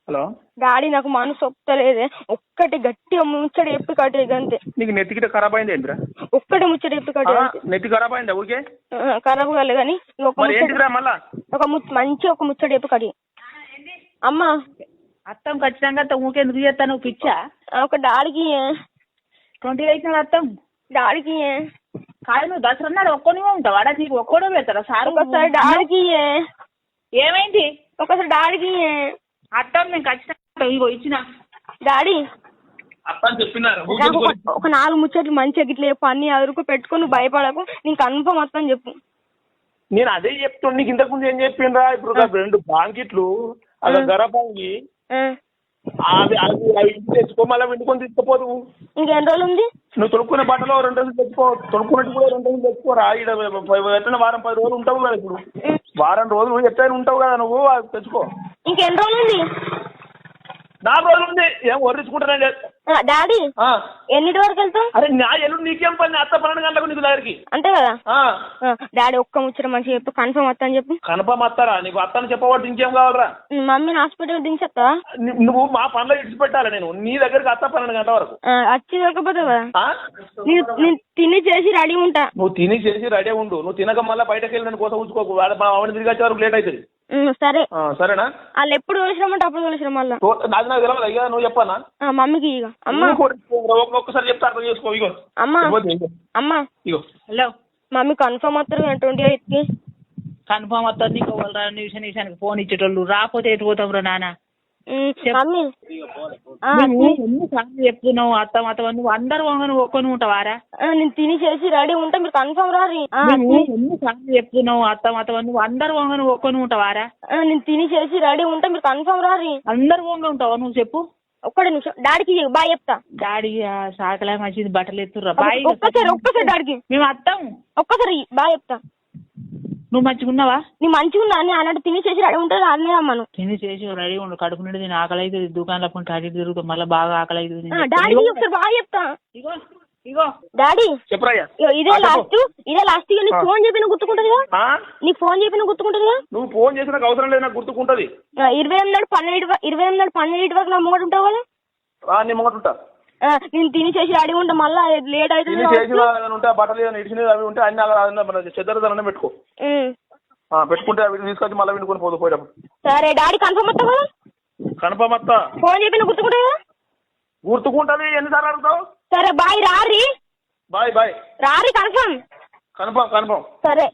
Hello daddy నాకు మనసు ఒప్పుతలేదే. ఒక్కటి గట్టిగా ముచ్చట చెప్పి కట్టేది అంతే. నీకు నెత్తి గిట్ట ఖరాబ్ అయింది ఏంటిరా? ఒక్కటి ముచ్చట చెప్పి కట్టేది. నెత్తి ఖరాబ్ అయిందా ఊరికే? ఖరాబ్ కాలే కానీ ఏంటిరా మళ్ళా మంచి ఒక ముచ్చట చెప్పి కట్టి. అమ్మా అత్తం ఖచ్చితంగా ఊకెందుకు చేస్తాను పిచ్చా? ఒక డాడీకి 20 వేసిన అత్తం డాడీకి కాదు. నువ్వు దసరా నాడు ఒక్కనివే ఉంటావు వాడా? నీకు ఒక్కడో పెడతారా సార్? ఒకసారి డాడీకి ఏమైంది? ఒకసారి డాడీకి అత్తం నేను ఖచ్చితంగా ఇగో ఇచ్చిన డాడీ అత్తని చెప్పినారు. ఒక 4 ముచ్చట్లు మంచిగా గిట్ల చెప్పు. అన్ని అదురుకు పెట్టుకుని భయపడకు. నీకు కన్ఫర్మ్ వస్తాను చెప్పు. నేను అదే చెప్తున్నా. నీకు ఇంతకుముందు ఏం చెప్పిండ్రా? ఇప్పుడు 2 బాంకిట్లు అలా గరపాంగి అవి ఇంటికి తెచ్చుకో. మళ్ళీ వండుకొని తీసుకుపోదు. ఇంకెన్ని రోజులు ఉంది? నువ్వు తొడుక్కునే బట్టలో 2 రోజులు తెచ్చుకో. తొడుక్కున్నట్టు కూడా 2 రోజులు తెచ్చుకోరా. ఎట్లా వారం 10 రోజులు ఉంటావు కదా. ఇప్పుడు వారం రోజులు ఎట్లయినా ఉంటావు కదా నువ్వు. అది తెచ్చుకో. ఇంకెన్ని రోజులు ఉంది? 4 రోజులు ఉంది. ఏం వర్రించుకుంటానండి డాడీ. ఎన్నిటి వరకు వెళ్తావు? అరే నా ఎల్లుండి నీకేం పని? అత్త 12 గంటలకు నీకు దగ్గరికి అంతే కదా. డాడీ ఒక్క ముచ్చట మంచిగా చెప్పు. కన్ఫర్మ్ వస్తా అని చెప్పు. కన్ఫర్మ్ వస్తారా? నీకు అత్తని చెప్పబట్టి ఇంకేం కావాలరా? మమ్మీని హాస్పిటల్ దించేస్తావా? నువ్వు మా పనులు ఇడిచిపెట్టాలి. నేను నీ దగ్గరికి అత్త 12 గంటల వరకు వచ్చి దొరకపోతావు కదా. నేను తిని చేసి రెడీ ఉంటా. నువ్వు తిని చేసి రెడీ ఉండు. నువ్వు తినక మళ్ళీ బయటకు వెళ్ళి నన్ను కోసం ఉంచుకోకు. మా ఆవిడ తిరిగి వచ్చే వరకు లేట్ అవుతుంది. సరే సరేనా? వాళ్ళు ఎప్పుడు తోలిసినామంటే అప్పుడు తోలిసినాం. మళ్ళీ నాకు తెలియదు అయ్యా. నువ్వు చెప్పానా మమ్మీకి? ఇక అమ్మ ఒక్కసారి చెప్తా అర్థం చేసుకో. ఇగో అమ్మా అమ్మా ఇగో హలో మమ్మీ కన్ఫర్మ్ వస్తారు 28 కి. కన్ఫర్మ్ వస్తుంది. నీకు నిమిషానికి ఫోన్ ఇచ్చేటోళ్ళు రాకపోతే ఎటు పోతాం రా నాన్న? మమ్మీ ఎన్నిసార్లు చెప్తున్నావు అత్తం అత్తం? నువ్వు అందరు వంగను ఒక్కను ఉంటావారా? నేను తిని చేసి రెడీ ఉంటా. మీరు కన్ఫర్మ్ రారి. ఎన్నిసార్లు చెప్తున్నావు అత్తం అత్తం? నువ్వు అందరు వంగను ఒక్కను ఉంటావారా? నేను తిని చేసి రెడీ ఉంటా. మీరు కన్ఫర్మ్ రారి. అందరు వంగ ఉంటావా? నువ్వు చెప్పు. ఒక్కడే నిమిషం డాడీకి బాయ్ చెప్తా. డాడీ సాకలే మంచిది బట్టలు ఎత్తుర్రా బాయ్. ఒక్కసారి డాడీకి మేము అత్తం. ఒక్కసారి బాయ్ చెప్తా. నువ్వు మంచిగా ఉన్నావా? నీ మంచిగా ఉన్నా అని అన్నట్టు తిని చేసి రెడీ ఉంటుంది. అన్నీ అమ్మను తిని చేసి రెడీ ఉండు. కడుపు నుండి నేను ఆకలి అవుతుంది. దుకాణంలో కొంటే అటు తిరుగుతాం. మళ్ళీ బాగా ఆకలి అవుతుంది. డాడీకి ఒకసారి బాయ్ చెప్తా. ఇగో ఇగో డాడీ చెప్పరా? ఇదే లాస్ట్. నీకు ఫోన్ చెప్పిన గుర్తుకుంటది కదా. నీకు ఫోన్ చెప్పిన గుర్తుకుంటది కదా. నువ్వు ఫోన్ చేసిన అవసరం లేదు. నాకు గుర్తుకుంటది. 28 నాడు 12 వరకు నా ముంగడు ఉంటావు కదా. నీ ముంగట ఉంటా. నేను తిని చేసి రెడీ ఉంటా. మళ్ళీ లేట్ అవుతుంది. బట్టలు ఇడిచినవి అవి ఉంటే అన్ని చెద్దరు పెట్టుకో. పెట్టుకుంటే అవి తీసుకొచ్చి మళ్ళీ వినుకొని పోదు పోయేటప్పుడు. సరే డాడీ కన్ఫర్మ్ వస్తా కదా. కన్ఫర్మ్ వస్తా. ఫోన్ చెప్పిన గుర్తుకుంటా కదా. గుర్తుకుంటది. ఎన్నిసార్లు అడుగుతావు? సరే బాయ్ రారి. బాయ్ బాయ్ రారి కన్ఫర్మ్. కన్ఫర్మ్. సరే.